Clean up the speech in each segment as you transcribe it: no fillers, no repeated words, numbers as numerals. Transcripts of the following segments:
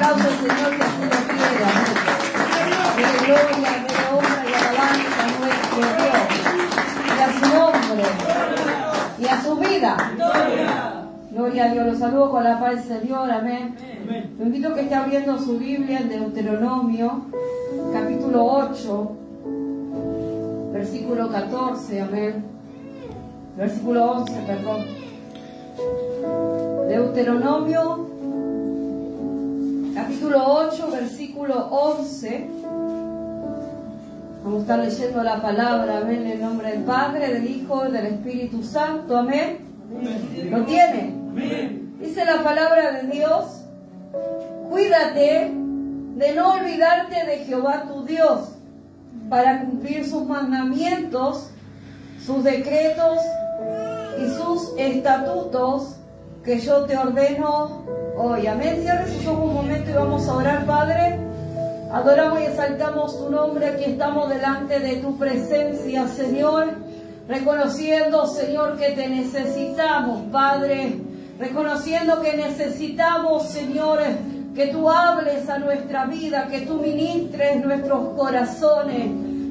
aplauso al Señor que así lo quiera. De gloria, de honra y alabanza a nuestro Dios. Y a su nombre. Y a su vida. Gloria a Dios. Los saludo con la paz del Señor. Amén. Lo invito a que esté abriendo su Biblia en Deuteronomio, capítulo 8, versículo 14. Amén. Versículo 11, perdón. Deuteronomio, capítulo 8, versículo 11. Vamos a estar leyendo la palabra, amén, en el nombre del Padre, del Hijo y del Espíritu Santo, amén. ¿Lo tiene? Dice la palabra de Dios: cuídate de no olvidarte de Jehová tu Dios, para cumplir sus mandamientos, sus decretos y sus estatutos que yo te ordeno hoy. Amén. Cierre sus ojos un momento y vamos a orar. Padre, adoramos y exaltamos tu nombre. Aquí estamos delante de tu presencia, Señor, reconociendo, Señor, que te necesitamos, Padre, reconociendo que necesitamos, Señor, que tú hables a nuestra vida, que tú ministres nuestros corazones,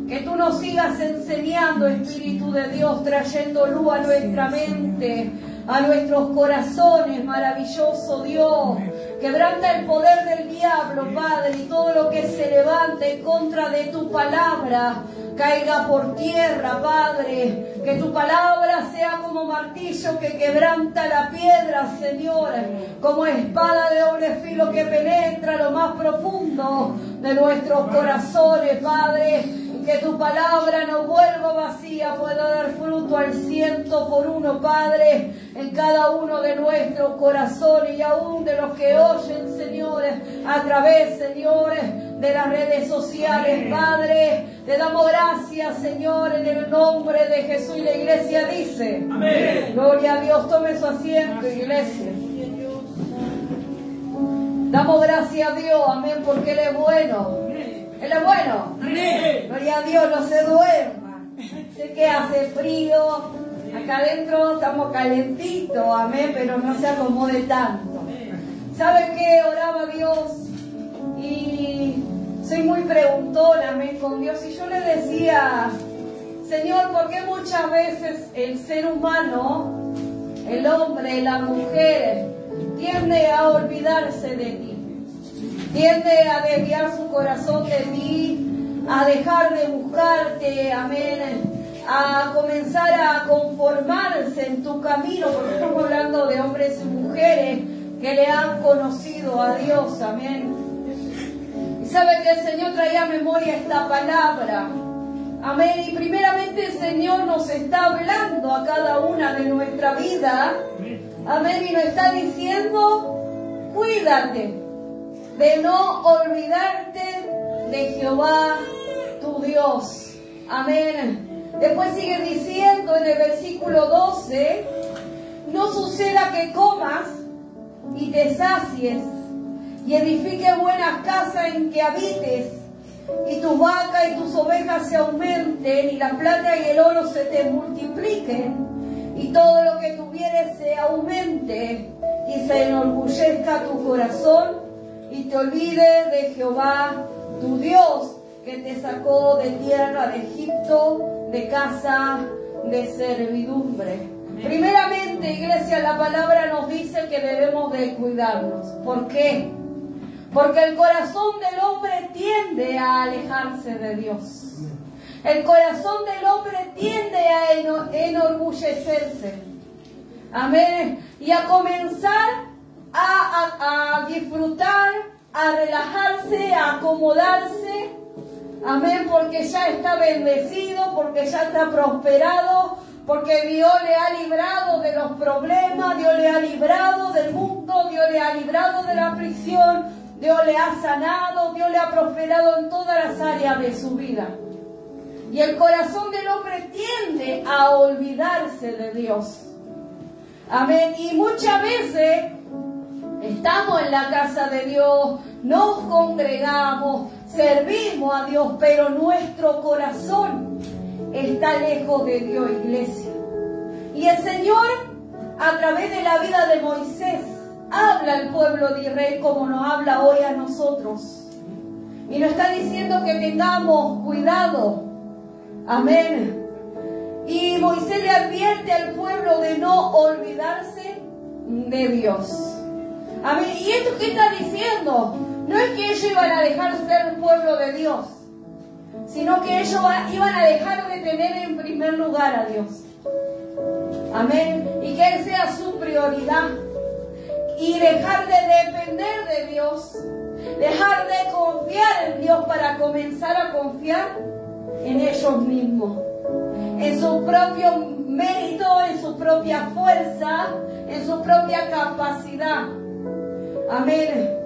que tú nos sigas enseñando, Espíritu de Dios, trayendo luz a nuestra mente, a nuestros corazones, maravilloso Dios. Quebranta el poder del diablo, Padre, y todo lo que se levante en contra de tu palabra caiga por tierra, Padre. Que tu palabra sea como martillo que quebranta la piedra, Señor, como espada de doble filo que penetra lo más profundo de nuestros corazones, Padre. Que tu palabra no vuelva vacía, pueda dar fruto al 100%, Padre, en cada uno de nuestros corazones y aún de los que oyen, señores, a través, señores, de las redes sociales, Padre. Te damos gracias, Señor, en el nombre de Jesús. Y la iglesia dice: amén. Gloria a Dios. Tome su asiento, iglesia. Damos gracias a Dios, amén, porque Él es bueno. Él es bueno. Amén. Gloria a Dios, no se duerma. Sé que hace frío. Acá adentro estamos calentitos, amén, pero no se acomode tanto. ¿Sabe qué? Oraba a Dios y soy muy preguntona, amén, con Dios. Y yo le decía: Señor, ¿por qué muchas veces el ser humano, el hombre, la mujer, tiende a olvidarse de ti? Tiende a desviar su corazón de ti, a dejar de buscarte, amén, a comenzar a conformarse en tu camino, porque estamos hablando de hombres y mujeres que le han conocido a Dios, amén. Y sabe que el Señor traía a memoria esta palabra, amén, y primeramente el Señor nos está hablando a cada una de nuestra vida, amén, y nos está diciendo: cuídate de no olvidarte de Jehová tu Dios. Amén. Después sigue diciendo en el versículo 12: no suceda que comas y te sacies y edifiques buenas casas en que habites, y tus vacas y tus ovejas se aumenten, y la plata y el oro se te multipliquen, y todo lo que tuvieres se aumente, y se enorgullezca tu corazón, y te olvides de Jehová tu Dios, que te sacó de tierra de Egipto, de casa de servidumbre. Primeramente, iglesia, la palabra nos dice que debemos de cuidarnos. ¿Por qué? Porque el corazón del hombre tiende a alejarse de Dios. El corazón del hombre tiende a enorgullecerse. Amén. Y a comenzar a disfrutar, a relajarse, a acomodarse, amén, porque ya está bendecido, porque ya está prosperado, porque Dios le ha librado de los problemas, Dios le ha librado del mundo, Dios le ha librado de la aflicción, Dios le ha sanado, Dios le ha prosperado en todas las áreas de su vida. Y el corazón del hombre tiende a olvidarse de Dios. Amén. Y muchas veces estamos en la casa de Dios, nos congregamos, servimos a Dios, pero nuestro corazón está lejos de Dios, iglesia. Y el Señor, a través de la vida de Moisés, habla al pueblo de Israel como nos habla hoy a nosotros. Y nos está diciendo que tengamos cuidado. Amén. Y Moisés le advierte al pueblo de no olvidarse de Dios. Amén. ¿Y esto qué está diciendo? No es que ellos iban a dejar de ser el pueblo de Dios, sino que ellos iban a dejar de tener en primer lugar a Dios. Amén. Y que Él sea su prioridad. Y dejar de depender de Dios. Dejar de confiar en Dios para comenzar a confiar en ellos mismos. En su propio mérito, en su propia fuerza, en su propia capacidad. Amén.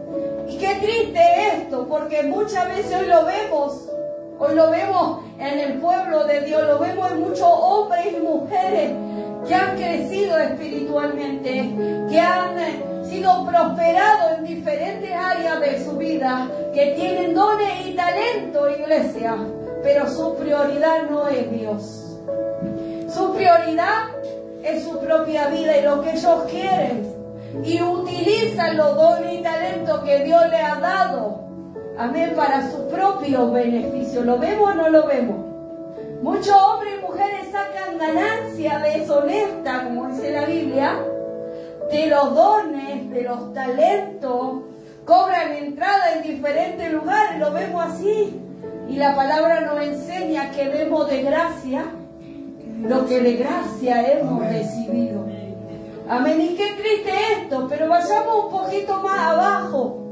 Y qué triste esto, porque muchas veces hoy lo vemos en el pueblo de Dios, lo vemos en muchos hombres y mujeres que han crecido espiritualmente, que han sido prosperados en diferentes áreas de su vida, que tienen dones y talento, iglesia, pero su prioridad no es Dios. Su prioridad es su propia vida y lo que ellos quieren, y utilizan los dones y talentos que Dios les ha dado, amén, para su propio beneficio. ¿Lo vemos o no lo vemos? Muchos hombres y mujeres sacan ganancia deshonesta, como dice la Biblia, de los dones, de los talentos, cobran entrada en diferentes lugares, lo vemos así. Y la palabra nos enseña que demos de gracia lo que de gracia hemos recibido. Amén. Y qué triste esto, pero vayamos un poquito más abajo.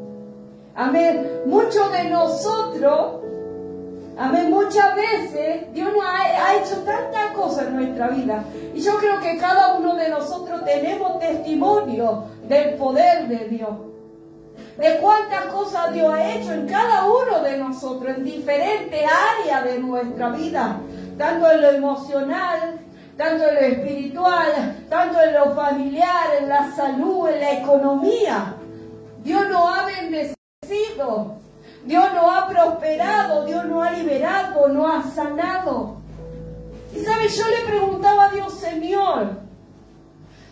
Amén. Muchos de nosotros, amén, muchas veces Dios nos ha hecho tantas cosas en nuestra vida. Y yo creo que cada uno de nosotros tenemos testimonio del poder de Dios. De cuántas cosas Dios ha hecho en cada uno de nosotros, en diferentes áreas de nuestra vida. Tanto en lo emocional, tanto en lo espiritual, tanto en lo familiar, en la salud, en la economía. Dios nos ha bendecido, Dios nos ha prosperado, Dios nos ha liberado, nos ha sanado. Y sabes, yo le preguntaba a Dios, Señor,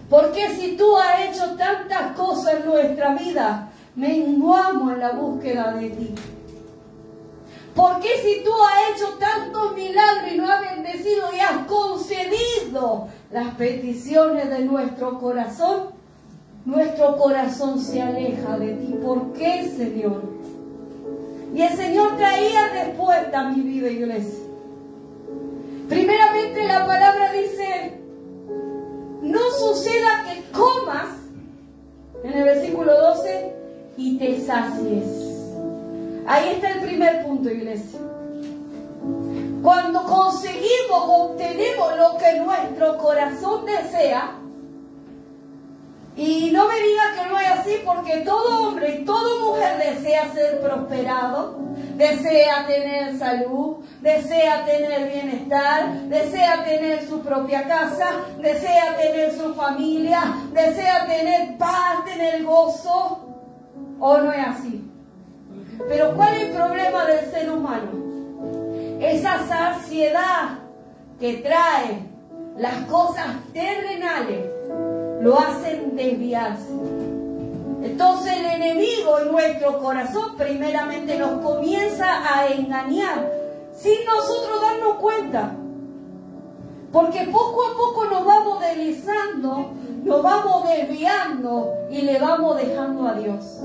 ¿por qué si tú has hecho tantas cosas en nuestra vida, menguamos en la búsqueda de ti? ¿Por qué si tú has hecho tantos milagros y nos has bendecido y has concedido las peticiones de nuestro corazón se aleja de ti? ¿Por qué, Señor? Y el Señor traía respuesta a mi vida, iglesia. Primeramente la palabra dice, no suceda que comas, en el versículo 12, y te sacies. Ahí está el primer punto, iglesia. Cuando obtenemos lo que nuestro corazón desea, y no me diga que no es así, porque todo hombre y toda mujer desea ser prosperado, desea tener salud, desea tener bienestar, desea tener su propia casa, desea tener su familia, desea tener paz, tener gozo. ¿O no es así? Pero ¿cuál es el problema del ser humano? Esa saciedad que trae las cosas terrenales lo hacen desviarse. Entonces el enemigo en nuestro corazón primeramente nos comienza a engañar sin nosotros darnos cuenta. Porque poco a poco nos vamos deslizando, nos vamos desviando y le vamos dejando a Dios.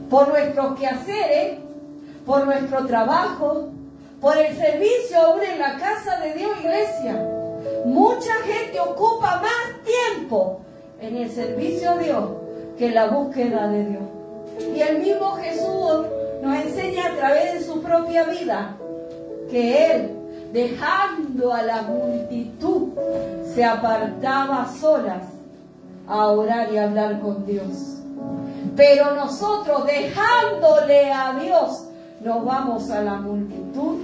Por nuestros quehaceres, por nuestro trabajo, por el servicio aún en la casa de Dios, iglesia. Mucha gente ocupa más tiempo en el servicio a Dios que en la búsqueda de Dios. Y el mismo Jesús nos enseña a través de su propia vida que Él, dejando a la multitud, se apartaba a solas a orar y a hablar con Dios. Pero nosotros, dejándole a Dios, nos vamos a la multitud,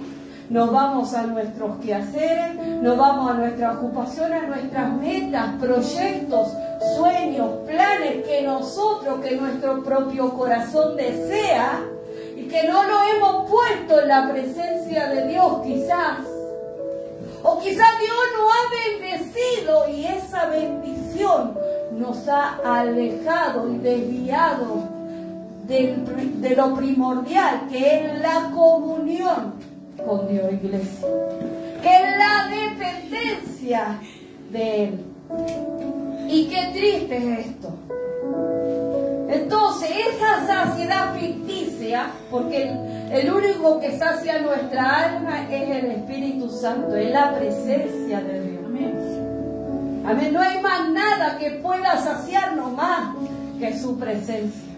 nos vamos a nuestros quehaceres, nos vamos a nuestras ocupaciones, a nuestras metas, proyectos, sueños, planes que nuestro propio corazón desea y que no lo hemos puesto en la presencia de Dios quizás. O quizás Dios nos ha bendecido y esa bendición nos ha alejado y desviado de lo primordial, que es la comunión con Dios, iglesia, que es la dependencia de Él. Y qué triste es esto. Entonces, esa saciedad ficticia, porque el único que sacia nuestra alma es el Espíritu Santo, es la presencia de Dios. Amén. Amén. No hay más nada que pueda saciarnos más que su presencia.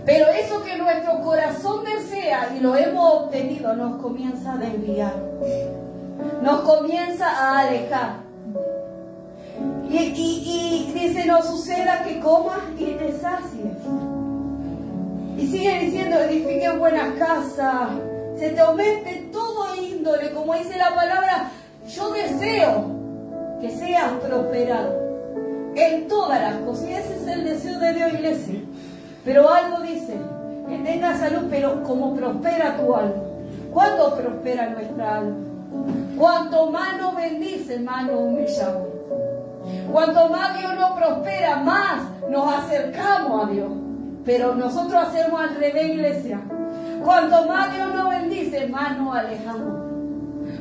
Pero eso que nuestro corazón desea y lo hemos obtenido, nos comienza a desviar, nos comienza a alejar. Y dice, no suceda que comas y te sacies. Y sigue diciendo, edifiquen buenas casas, se te aumente todo índole, como dice la palabra. Yo deseo que seas prosperado en todas las cosas. Y ese es el deseo de Dios, iglesia. Pero algo dice, que tengas salud, pero como prospera tu alma. ¿Cuándo prospera nuestra alma? Cuanto más nos bendice, más nos humillamos. Cuanto más Dios nos prospera, más nos acercamos a Dios. Pero nosotros hacemos al revés, iglesia. Cuanto más Dios nos bendice, más nos alejamos.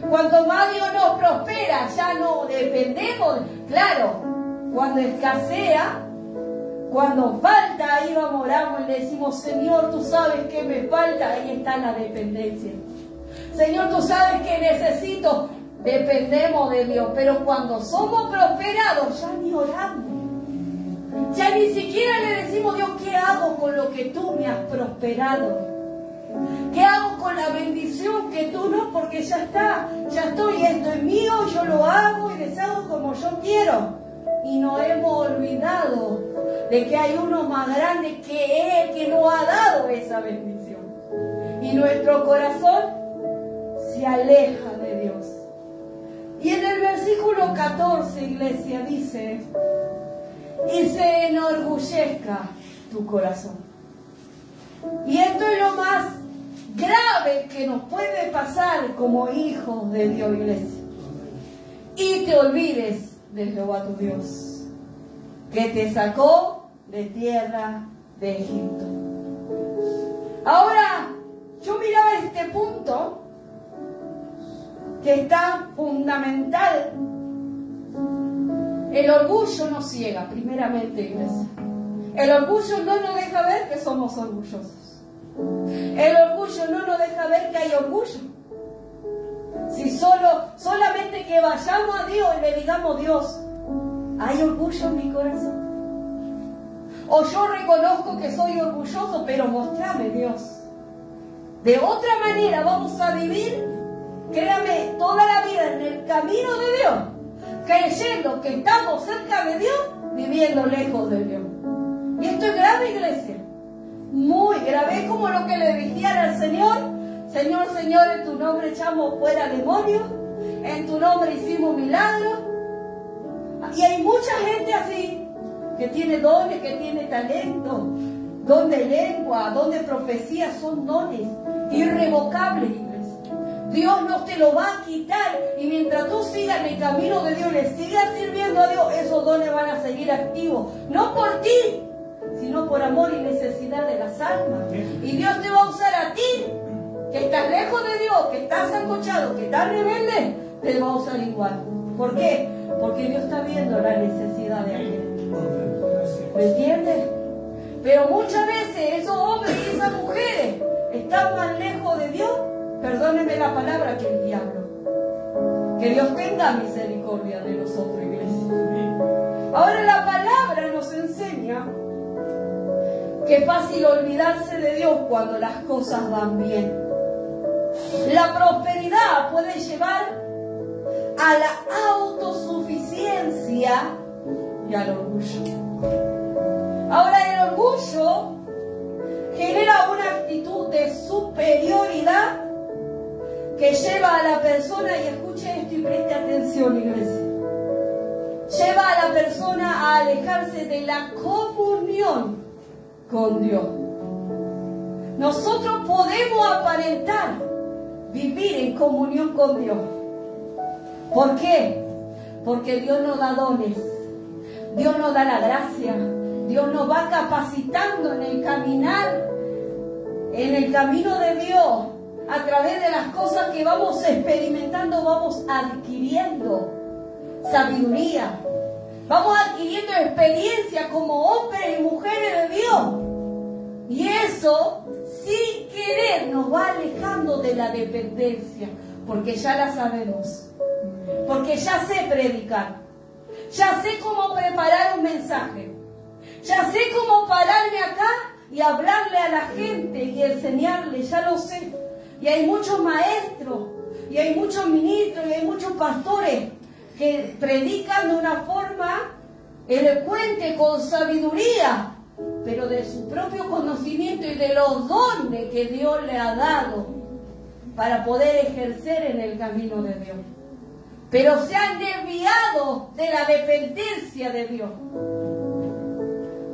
Cuanto más Dios nos prospera, ya no dependemos. Claro, cuando escasea, cuando falta, ahí vamos, oramos y le decimos, Señor, tú sabes que me falta. Ahí está la dependencia. Señor, tú sabes que necesito. Dependemos de Dios, pero cuando somos prosperados ya ni oramos, ya ni siquiera le decimos, Dios, ¿qué hago con lo que tú me has prosperado? ¿Qué hago con la bendición que tú no? Porque ya está, ya estoy, esto es mío, yo lo hago y deshago como yo quiero. Y nos hemos olvidado de que hay uno más grande que es el que nos ha dado esa bendición. Y nuestro corazón se aleja de Dios. Y en el versículo 14, iglesia, dice, y se enorgullezca tu corazón. Y esto es lo más grave que nos puede pasar como hijos de Dios, iglesia. Y te olvides de Jehová tu Dios, que te sacó de tierra de Egipto. Ahora, yo miraba este punto que es tan fundamental. El orgullo nos ciega, primeramente, iglesia. El orgullo no nos deja ver que somos orgullosos. El orgullo no nos deja ver que hay orgullo. Si solamente que vayamos a Dios y le digamos, Dios, ¿hay orgullo en mi corazón? O yo reconozco que soy orgulloso, pero mostrame, Dios. De otra manera vamos a vivir, créame, toda la vida en el camino de Dios, creyendo que estamos cerca de Dios, viviendo lejos de Dios. Y esto es grave, iglesia. Muy grave. Es como lo que le dijeron al Señor. Señor, Señor, en tu nombre echamos fuera demonios, en tu nombre hicimos milagros. Y hay mucha gente así, que tiene dones, que tiene talento, don de lengua, don de profecía, son dones irrevocables, iglesia. Dios no te lo va a quitar, y mientras tú sigas en el camino de Dios, le sigas sirviendo a Dios, esos dones van a seguir activos, no por ti, sino por amor y necesidad de las almas. Y Dios te va a usar a ti, que estás lejos de Dios, que estás ancochado, que estás rebelde, te va a usar igual. ¿Por qué? Porque Dios está viendo la necesidad de alguien. ¿Me entiendes? Pero muchas veces esos hombres y esas mujeres están más lejos de Dios, perdónenme la palabra, que el diablo. Que Dios tenga misericordia de nosotros, iglesia. Ahora la palabra nos enseña que es fácil olvidarse de Dios cuando las cosas van bien. La prosperidad puede llevar a la autosuficiencia y al orgullo. Ahora el orgullo genera una actitud de superioridad que lleva a la persona, y escuche esto y preste atención, iglesia, lleva a la persona a alejarse de la comunión con Dios. Nosotros podemos aparentar vivir en comunión con Dios, ¿Por qué? Porque Dios nos da dones, Dios nos da la gracia, Dios nos va capacitando en el caminar, en el camino de Dios. A través de las cosas que vamos experimentando, vamos adquiriendo sabiduría. Vamos adquiriendo experiencia como hombres y mujeres de Dios. Y eso, sin querer, nos va alejando de la dependencia. Porque ya la sabemos. Porque ya sé predicar. Ya sé cómo preparar un mensaje. Ya sé cómo pararme acá y hablarle a la gente y enseñarle. Ya lo sé. Y hay muchos maestros, y hay muchos ministros, y hay muchos pastores que predican de una forma elocuente, con sabiduría, pero de su propio conocimiento y de los dones que Dios le ha dado para poder ejercer en el camino de Dios. Pero se han desviado de la dependencia de Dios.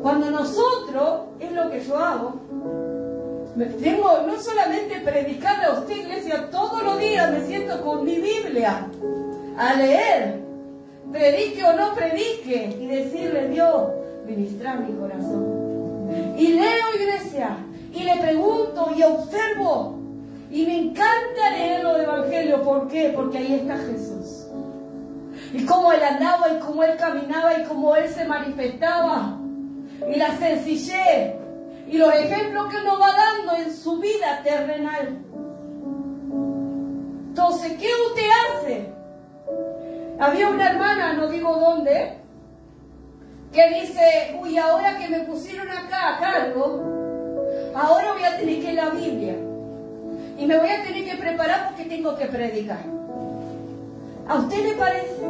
Cuando nosotros, es lo que yo hago, tengo no solamente predicar a usted, iglesia, todos los días me siento con mi Biblia a leer, predique o no predique, y decirle: Dios, ministra mi corazón. Y leo, iglesia, y le pregunto y observo, y me encanta leer los evangelios. ¿Por qué? Porque ahí está Jesús. Y cómo Él andaba, y cómo Él caminaba, y cómo Él se manifestaba, y la sencillez, y los ejemplos que Él nos va dando en su vida terrenal. Entonces, ¿qué usted hace? Había una hermana, no digo dónde, que dice: uy, ahora que me pusieron acá a cargo, ahora voy a tener que leer la Biblia. Y me voy a tener que preparar porque tengo que predicar. ¿A usted le parece?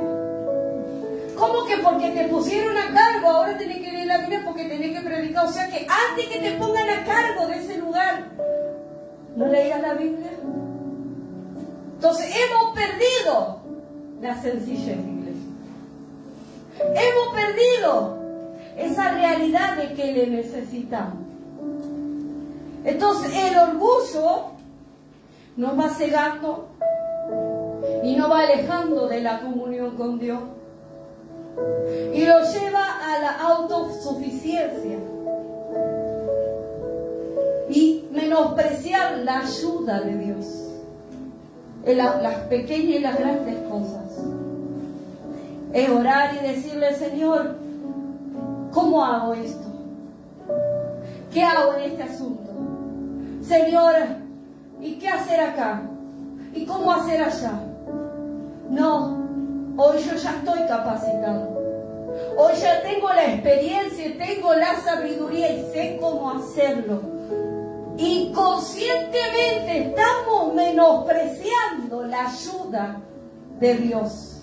¿Cómo que porque te pusieron a cargo ahora tenés que leer la Biblia porque tenés que predicar? O sea que antes que te pongan a cargo de ese lugar, ¿no leías la Biblia? Entonces hemos perdido la sencillez, iglesia. Hemos perdido esa realidad de que le necesitamos. Entonces el orgullo nos va cegando y nos va alejando de la comunión con Dios. Y lo lleva a la autosuficiencia y menospreciar la ayuda de Dios en las pequeñas y las grandes cosas. Es orar y decirle: Señor, ¿cómo hago esto? ¿Qué hago en este asunto? Señor, ¿y qué hacer acá? ¿Y cómo hacer allá? No. Hoy yo ya estoy capacitado. Hoy ya tengo la experiencia, tengo la sabiduría y sé cómo hacerlo. Inconscientemente estamos menospreciando la ayuda de Dios.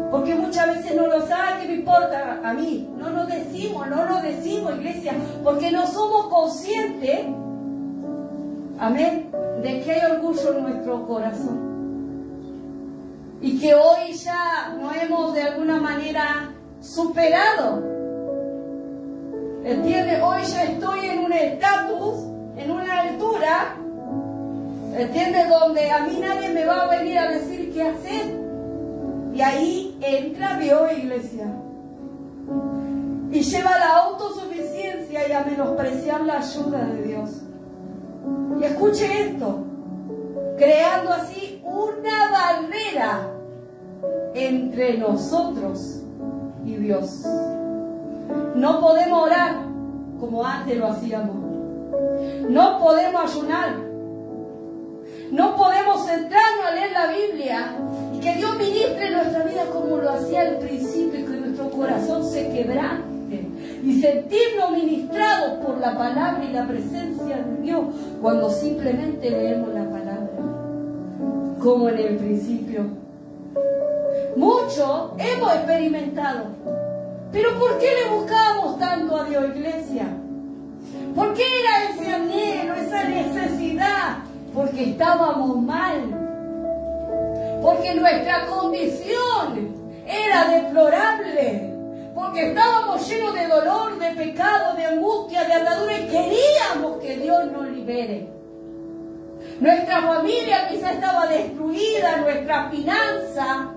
Porque muchas veces no lo sabe, ¿qué me importa a mí? No lo decimos, iglesia, porque no somos conscientes, amén, de que hay orgullo en nuestro corazón. Y que hoy ya no hemos de alguna manera superado. ¿Entiende? Hoy ya estoy en un estatus, en una altura, ¿entiende? Donde a mí nadie me va a venir a decir qué hacer. Y ahí entra Dios, iglesia. Y lleva a la autosuficiencia y a menospreciar la ayuda de Dios. Y escuche esto. Creando así una barrera entre nosotros y Dios. No podemos orar como antes lo hacíamos. No podemos ayunar. No podemos centrarnos a leer la Biblia y que Dios ministre nuestra vida como lo hacía al principio, y que nuestro corazón se quebrante y sentirnos ministrados por la palabra y la presencia de Dios cuando simplemente leemos la palabra. Como en el principio. Muchos hemos experimentado. Pero ¿por qué le buscábamos tanto a Dios, iglesia? ¿Por qué era ese anhelo, esa necesidad? Porque estábamos mal. Porque nuestra condición era deplorable. Porque estábamos llenos de dolor, de pecado, de angustia, de atadura, y queríamos que Dios nos libere. Nuestra familia quizá estaba destruida, nuestra finanza,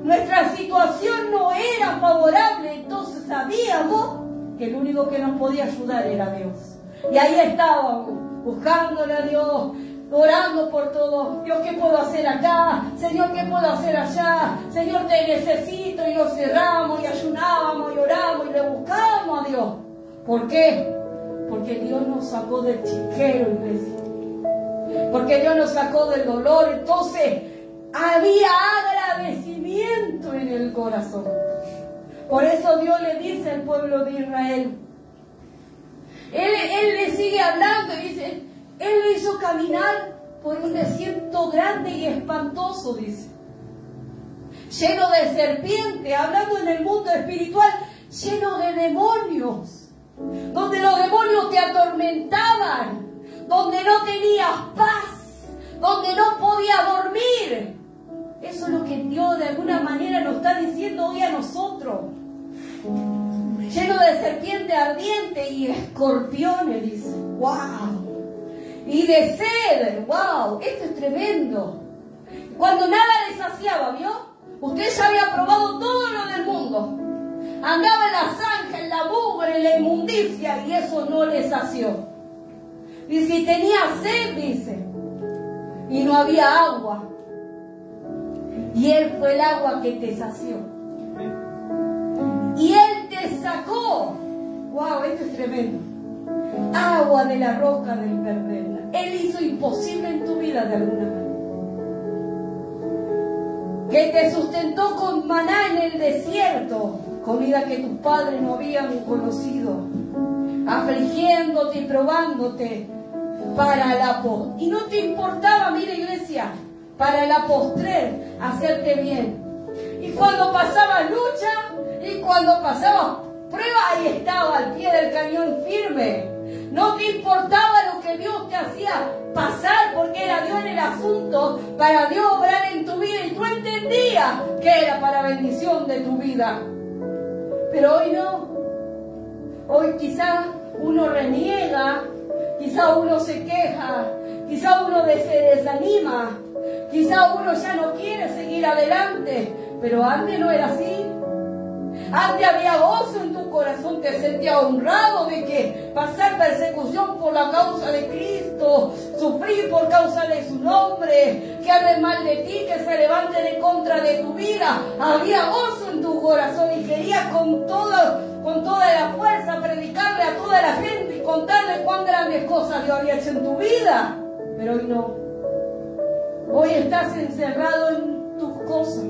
nuestra situación no era favorable, entonces sabíamos que el único que nos podía ayudar era Dios. Y ahí estábamos, buscándole a Dios, orando por todo. Dios, ¿qué puedo hacer acá? Señor, ¿qué puedo hacer allá? Señor, te necesito. Y nos cerramos y ayunábamos y oramos y le buscábamos a Dios. ¿Por qué? Porque Dios nos sacó del chiquero, iglesia. Porque Dios nos sacó del dolor. Entonces había agradecimiento en el corazón. Por eso Dios le dice al pueblo de Israel. Él le sigue hablando y dice, Él le hizo caminar por un desierto grande y espantoso, dice. Lleno de serpientes, hablando en el mundo espiritual, lleno de demonios. Donde los demonios te atormentaban, donde no tenías paz, donde no podías dormir. Eso es lo que Dios de alguna manera nos está diciendo hoy a nosotros. Lleno de serpientes ardientes y escorpiones, dice. ¡Wow! Y de sed. ¡Wow! Esto es tremendo. Cuando nada le saciaba, ¿vio? Usted ya había probado todo lo del mundo. Andaba en la zanja, en la mugre, en la inmundicia, y eso no le sació. Y si tenía sed, dice, y no había agua, y Él fue el agua que te sació. Y Él te sacó. ¡Wow! Esto es tremendo. Agua de la roca del Perderna. Él hizo imposible en tu vida de alguna manera. Que te sustentó con maná en el desierto, comida que tus padres no habían conocido, afligiéndote y probándote para la post. Y no te importaba, mire iglesia, para la postrer, hacerte bien. Y cuando pasabas lucha, y cuando pasabas prueba, ahí estaba al pie del cañón firme. No te importaba lo que Dios te hacía pasar, porque era Dios en el asunto, para Dios obrar en tu vida, y tú entendías que era para bendición de tu vida. Pero hoy no. Hoy quizás uno reniega, quizás uno se queja, quizás uno se desanima, quizás uno ya no quiere seguir adelante. Pero antes no era así. Antes había gozo en tu corazón, te sentías honrado de que pasar persecución por la causa de Cristo, sufrir por causa de su nombre, que hablen mal de ti, que se levanten en contra de tu vida. Había gozo en tu corazón y querías con toda la fuerza predicarle a toda la gente y contarle cuán grandes cosas Dios había hecho en tu vida. Pero hoy no. Hoy estás encerrado en tus cosas.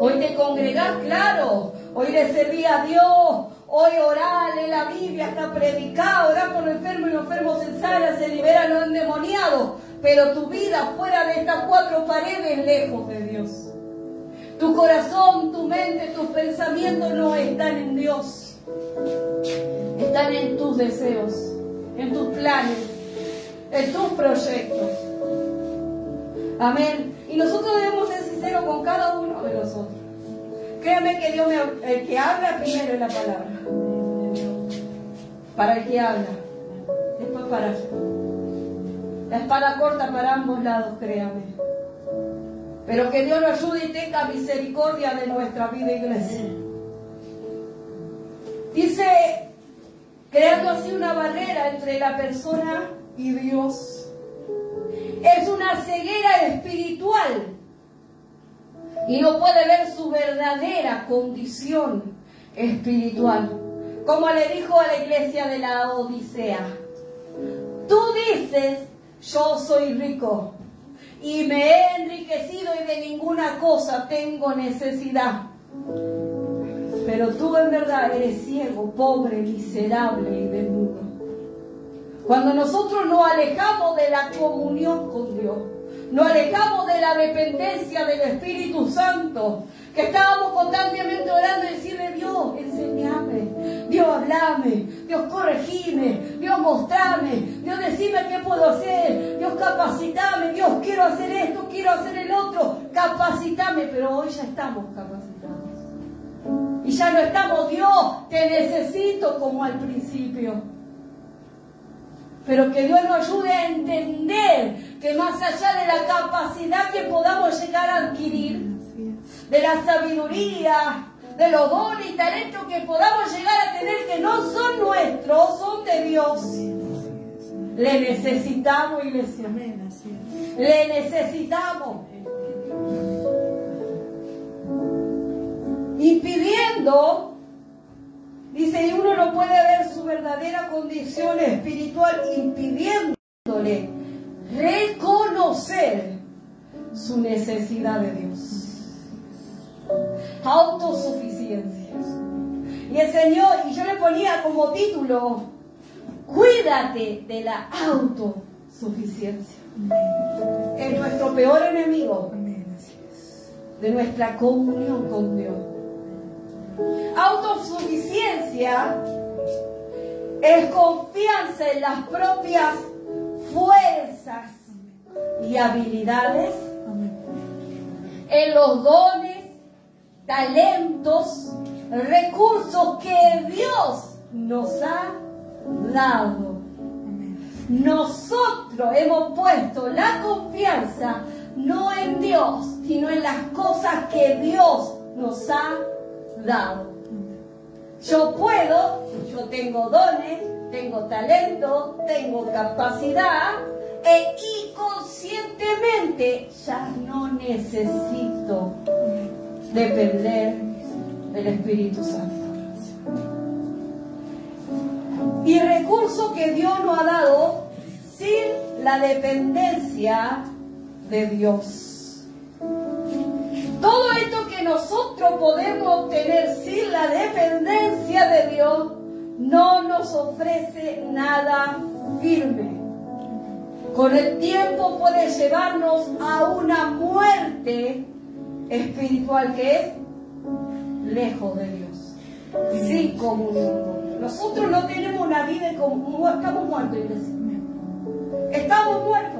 Hoy te congregás, claro. Hoy le serví a Dios. Hoy orá, lee la Biblia, hasta predicar, orá por los enfermos y los enfermos se sanan, se liberan los endemoniados. Pero tu vida fuera de estas cuatro paredes, lejos de Dios. Tu corazón, tu mente, tus pensamientos no están en Dios. Están en tus deseos, en tus planes, en tus proyectos. Amén. Y nosotros debemos ser sinceros con cada uno de nosotros. Créame que Dios el que habla primero es la palabra. Para el que habla. Después para allá. La espada corta para ambos lados, créame. Pero que Dios nos ayude y tenga misericordia de nuestra vida, iglesia. Dice, creando así una barrera entre la persona y Dios. Es una ceguera espiritual y no puede ver su verdadera condición espiritual. Como le dijo a la iglesia de la Odisea, tú dices, yo soy rico y me he enriquecido y de ninguna cosa tengo necesidad. Pero tú en verdad eres ciego, pobre, miserable y desnudo. Cuando nosotros nos alejamos de la comunión con Dios, nos alejamos de la dependencia del Espíritu Santo, que estábamos constantemente orando y decirle, Dios, enséñame, Dios, hablame, Dios, corregime, Dios, mostrame, Dios, decime qué puedo hacer, Dios, capacitame, Dios, quiero hacer esto, quiero hacer el otro, capacitame. Pero hoy ya estamos capacitados. Y ya no estamos, Dios, te necesito como al principio. Pero que Dios nos ayude a entender que más allá de la capacidad que podamos llegar a adquirir, de la sabiduría, de los dones y talentos que podamos llegar a tener, que no son nuestros, son de Dios. Le necesitamos, iglesia. Le necesitamos. Impidiendo, dice, y uno no puede ver su verdadera condición espiritual, impidiéndole reconocer su necesidad de Dios. Autosuficiencia. Y el Señor, y yo le ponía como título, cuídate de la autosuficiencia. Es nuestro peor enemigo de nuestra comunión con Dios. Autosuficiencia es confianza en las propias fuerzas y habilidades, en los dones, talentos, recursos que Dios nos ha dado. Nosotros hemos puesto la confianza no en Dios, sino en las cosas que Dios nos ha dado. Yo puedo, yo tengo dones, tengo talento, tengo capacidad, e inconscientemente ya no necesito depender del Espíritu Santo. Y recursos que Dios nos ha dado sin la dependencia de Dios. Todo esto que nosotros podemos obtener sin la dependencia de Dios no nos ofrece nada firme. Con el tiempo puede llevarnos a una muerte espiritual que es lejos de Dios, sin comunión con Dios. Nosotros no tenemos una vida como estamos muertos, iglesia. Estamos muertos.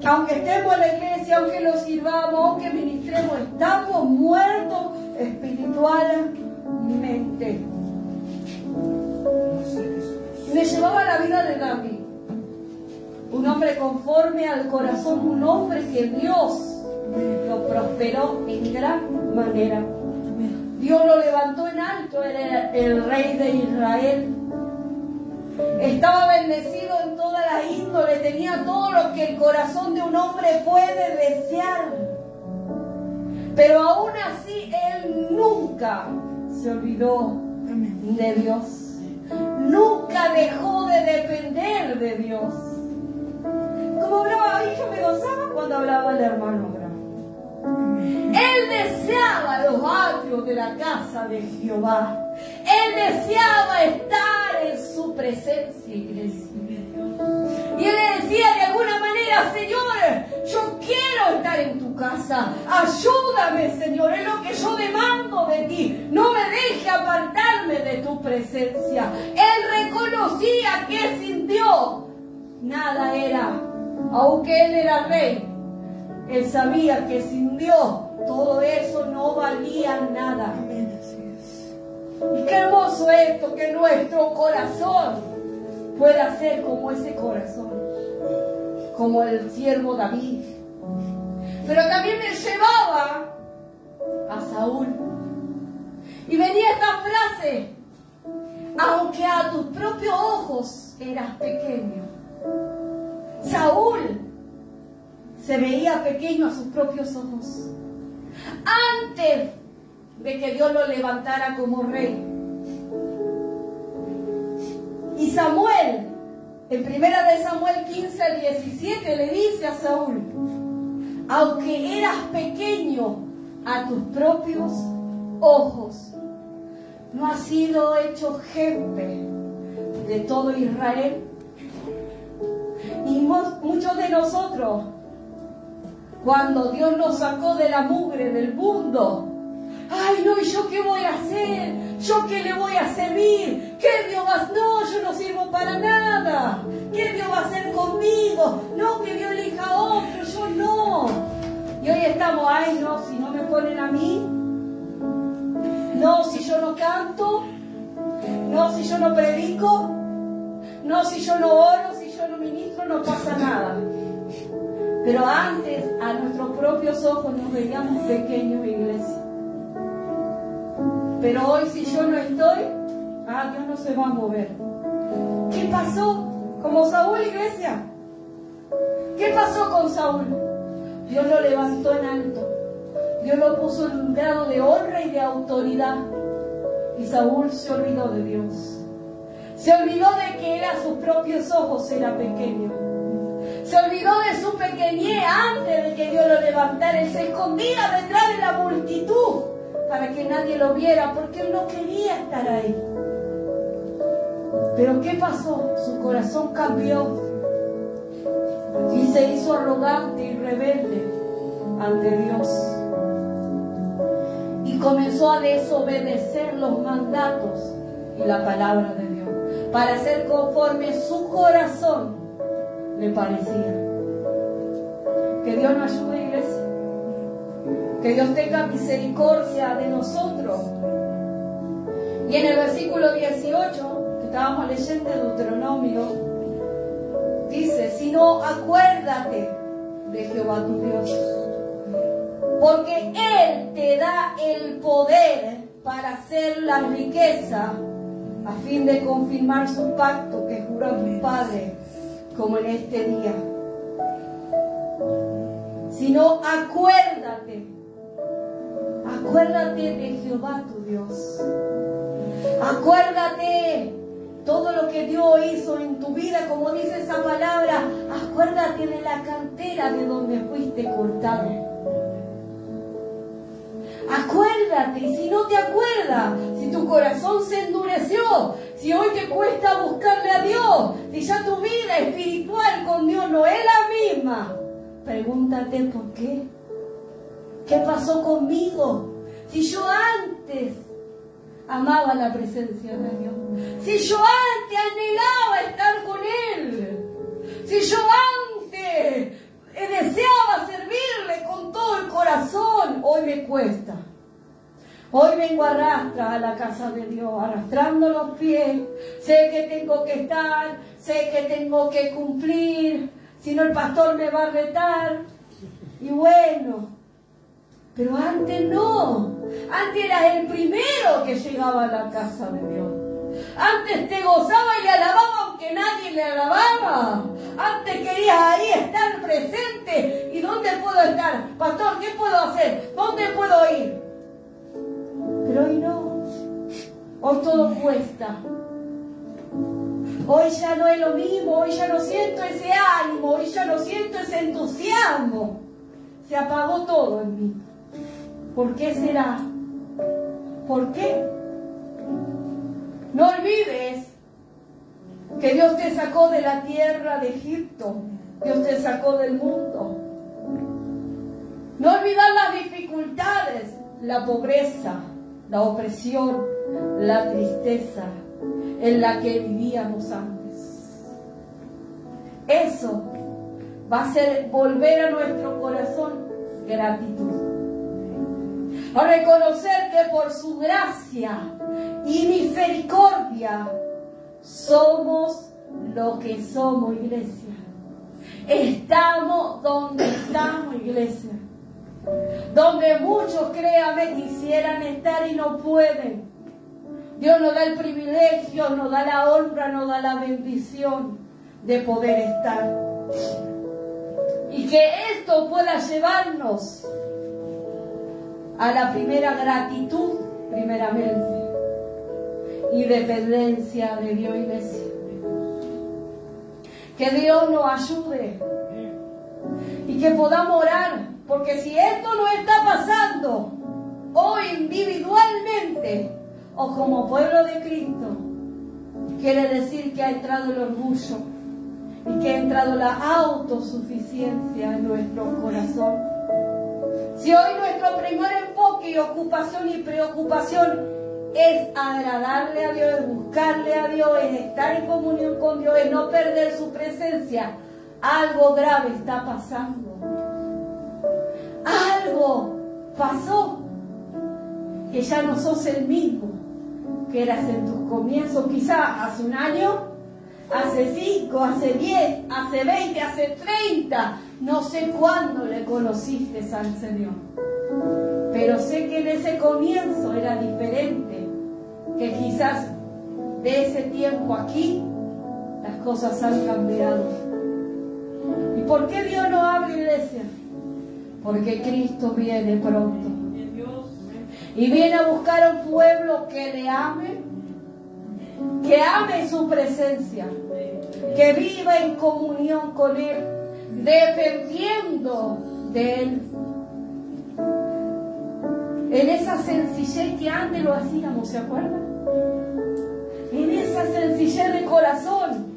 Aunque estemos en la iglesia, aunque lo sirvamos, aunque ministremos, estamos muertos espiritualmente. Me llevaba la vida de David, un hombre conforme al corazón, un hombre que Dios lo prosperó en gran manera. Dios lo levantó en alto, era el rey de Israel. Estaba bendecido en todas las índoles, tenía todo lo que el corazón de un hombre puede desear. Pero aún así, él nunca se olvidó de Dios. Nunca dejó de depender de Dios. Como hablaba ahí, yo me gozaba cuando hablaba el hermano Abraham. Él deseaba los atrios de la casa de Jehová. Él deseaba estar en su presencia, iglesia. Y él le decía de alguna manera: Señor, yo quiero estar en tu casa. Ayúdame, Señor, es lo que yo demando de ti. No me deje apartarme de tu presencia. Él reconocía que sin Dios nada era. Aunque él era rey, él sabía que sin Dios todo eso no valía nada. Y qué hermoso esto, que nuestro corazón pueda ser como ese corazón, como el siervo David. Pero también me llevaba a Saúl. Y venía esta frase: aunque a tus propios ojos eras pequeño. Saúl se veía pequeño a sus propios ojos antes de que Dios lo levantara como rey. Y Samuel, en 1 Samuel 15 al 17, le dice a Saúl: aunque eras pequeño a tus propios ojos, ¿no has sido hecho jefe de todo Israel? Y muchos de nosotros, cuando Dios nos sacó de la mugre del mundo, ay no, ¿y yo qué voy a hacer? ¿Yo qué le voy a servir? ¿Qué Dios va a hacer? No, yo no sirvo para nada. ¿Qué Dios va a hacer conmigo? No, que Dios elija a otro, yo no. Y hoy estamos: ay no, si no me ponen a mí, no, si yo no canto, no, si yo no predico, no, si yo no oro, si yo no ministro, no pasa nada. Pero antes, a nuestros propios ojos nos veíamos pequeños, iglesia. Pero hoy, si yo no estoy, Dios no se va a mover. ¿Qué pasó? Como Saúl, iglesia. ¿Qué pasó con Saúl? Dios lo levantó en alto. Dios lo puso en un grado de honra y de autoridad. Y Saúl se olvidó de Dios. Se olvidó de que él a sus propios ojos era pequeño. Se olvidó de su pequeñez antes de que Dios lo levantara. Él se escondía detrás de la multitud para que nadie lo viera, porque él no quería estar ahí. Pero ¿qué pasó? Su corazón cambió y se hizo arrogante y rebelde ante Dios. Y comenzó a desobedecer los mandatos y la palabra de Dios para hacer conforme su corazón le parecía. Que Dios nos ayude, iglesia. Que Dios tenga misericordia de nosotros. Y en el versículo 18, que estábamos leyendo de Deuteronomio, dice: si no, acuérdate de Jehová tu Dios, porque Él te da el poder para hacer la riqueza, a fin de confirmar su pacto que juró a tu padre, como en este día. Sino acuérdate de Jehová tu Dios. Acuérdate todo lo que Dios hizo en tu vida, como dice esa palabra. Acuérdate de la cantera de donde fuiste cortado. Acuérdate. Y si no te acuerdas, si tu corazón se endureció, si hoy te cuesta buscarle a Dios, si ya tu vida espiritual con Dios no es la misma, pregúntate por qué. ¿Qué pasó conmigo? Si yo antes amaba la presencia de Dios, si yo antes anhelaba estar con Él, si yo antes deseaba servirle con todo el corazón, hoy me cuesta. Hoy vengo arrastra a la casa de Dios, arrastrando los pies. Sé que tengo que estar, sé que tengo que cumplir, si no el pastor me va a retar. Y bueno, pero antes no. Antes eras el primero que llegaba a la casa de Dios. Antes te gozaba y le alababa aunque nadie le alababa. Antes querías ahí estar presente. ¿Y dónde puedo estar? Pastor, ¿qué puedo hacer? ¿Dónde puedo ir? Pero hoy no. Hoy todo cuesta. Hoy ya no es lo mismo. Hoy ya no siento ese ánimo. Hoy ya no siento ese entusiasmo. Se apagó todo en mí. ¿Por qué será? ¿Por qué? No olvides que Dios te sacó de la tierra de Egipto. Dios te sacó del mundo. No olvidar las dificultades, la pobreza, la opresión, la tristeza en la que vivíamos antes. Eso va a ser volver a nuestro corazón gratitud. A reconocer que por su gracia y misericordia somos lo que somos, iglesia. Estamos donde estamos, iglesia. Donde muchos, créame, quisieran estar y no pueden. Dios nos da el privilegio, nos da la honra, nos da la bendición de poder estar. Y que esto pueda llevarnos a la primera gratitud, primeramente, y dependencia de Dios, iglesia. Que Dios nos ayude y que podamos orar, porque si esto no está pasando hoy individualmente o como pueblo de Cristo, quiere decir que ha entrado el orgullo y que ha entrado la autosuficiencia en nuestro corazón. Si hoy nuestro primer enfoque y ocupación y preocupación es agradarle a Dios, es buscarle a Dios, es estar en comunión con Dios, es no perder su presencia, algo grave está pasando. Algo pasó, que ya no sos el mismo que eras en tus comienzos. Quizá hace un año, hace 5, hace 10, hace 20, hace 30. No sé cuándo le conociste al Señor. Pero sé que en ese comienzo era diferente. Que quizás de ese tiempo aquí las cosas han cambiado. ¿Y por qué Dios no abre iglesia? Porque Cristo viene pronto. Y viene a buscar a un pueblo que le ame, que ame su presencia, que viva en comunión con Él, dependiendo de Él. En esa sencillez que antes lo hacíamos, ¿se acuerdan? En esa sencillez de corazón.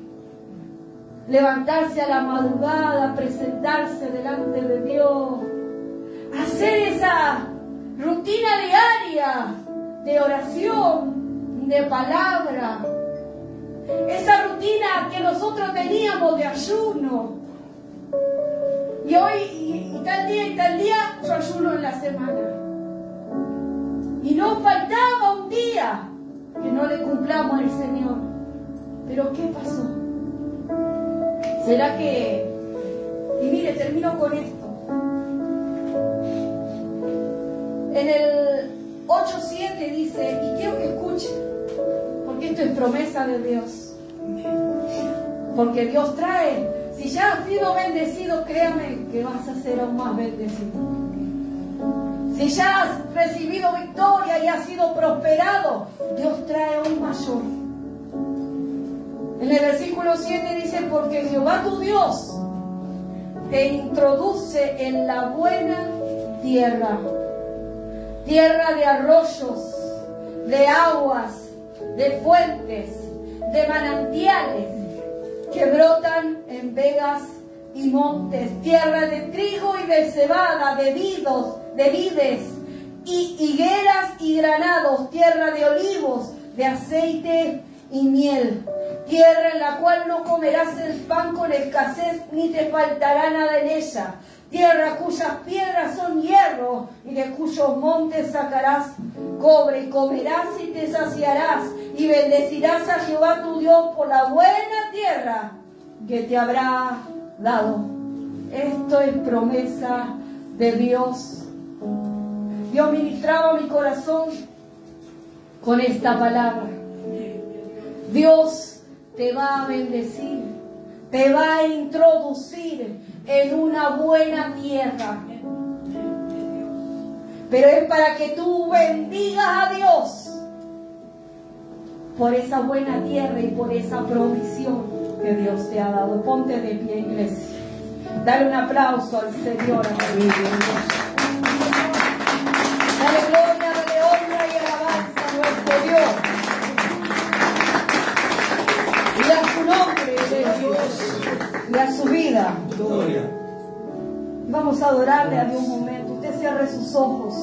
Levantarse a la madrugada, presentarse delante de Dios, hacer esa rutina diaria de oración, de palabra, esa rutina que nosotros teníamos de ayuno. Y hoy, y tal día, yo ayuno en la semana. Y no faltaba un día que no le cumplamos al Señor. Pero ¿qué pasó? ¿Será que...? Y mire, termino con esto. En el 8:7 dice, y quiero que escuchen, porque esto es promesa de Dios. Porque Dios trae, si ya has sido bendecido, créame que vas a ser aún más bendecido. Si ya has recibido victoria y has sido prosperado, Dios trae aún mayor. En el versículo 7 dice, porque Jehová tu Dios te introduce en la buena tierra, tierra de arroyos, de aguas, de fuentes, de manantiales que brotan en vegas y montes, tierra de trigo y de cebada, de vides y higueras y granados, tierra de olivos, de aceite y miel, tierra en la cual no comerás el pan con escasez, ni te faltará nada en ella, tierra cuyas piedras son hierro, y de cuyos montes sacarás cobre, y comerás y te saciarás, y bendecirás a Jehová tu Dios por la buena tierra que te habrá dado. Esto es promesa de Dios. Dios ministraba mi corazón con esta palabra. Dios te va a bendecir, te va a introducir en una buena tierra. Pero es para que tú bendigas a Dios por esa buena tierra y por esa provisión que Dios te ha dado. Ponte de pie, iglesia. Dale un aplauso al Señor. Dale gloria, dale honra y alabanza a nuestro Dios. Y a su nombre de Dios y a su vida. Vamos a adorarle a Dios un momento. Usted cierre sus ojos.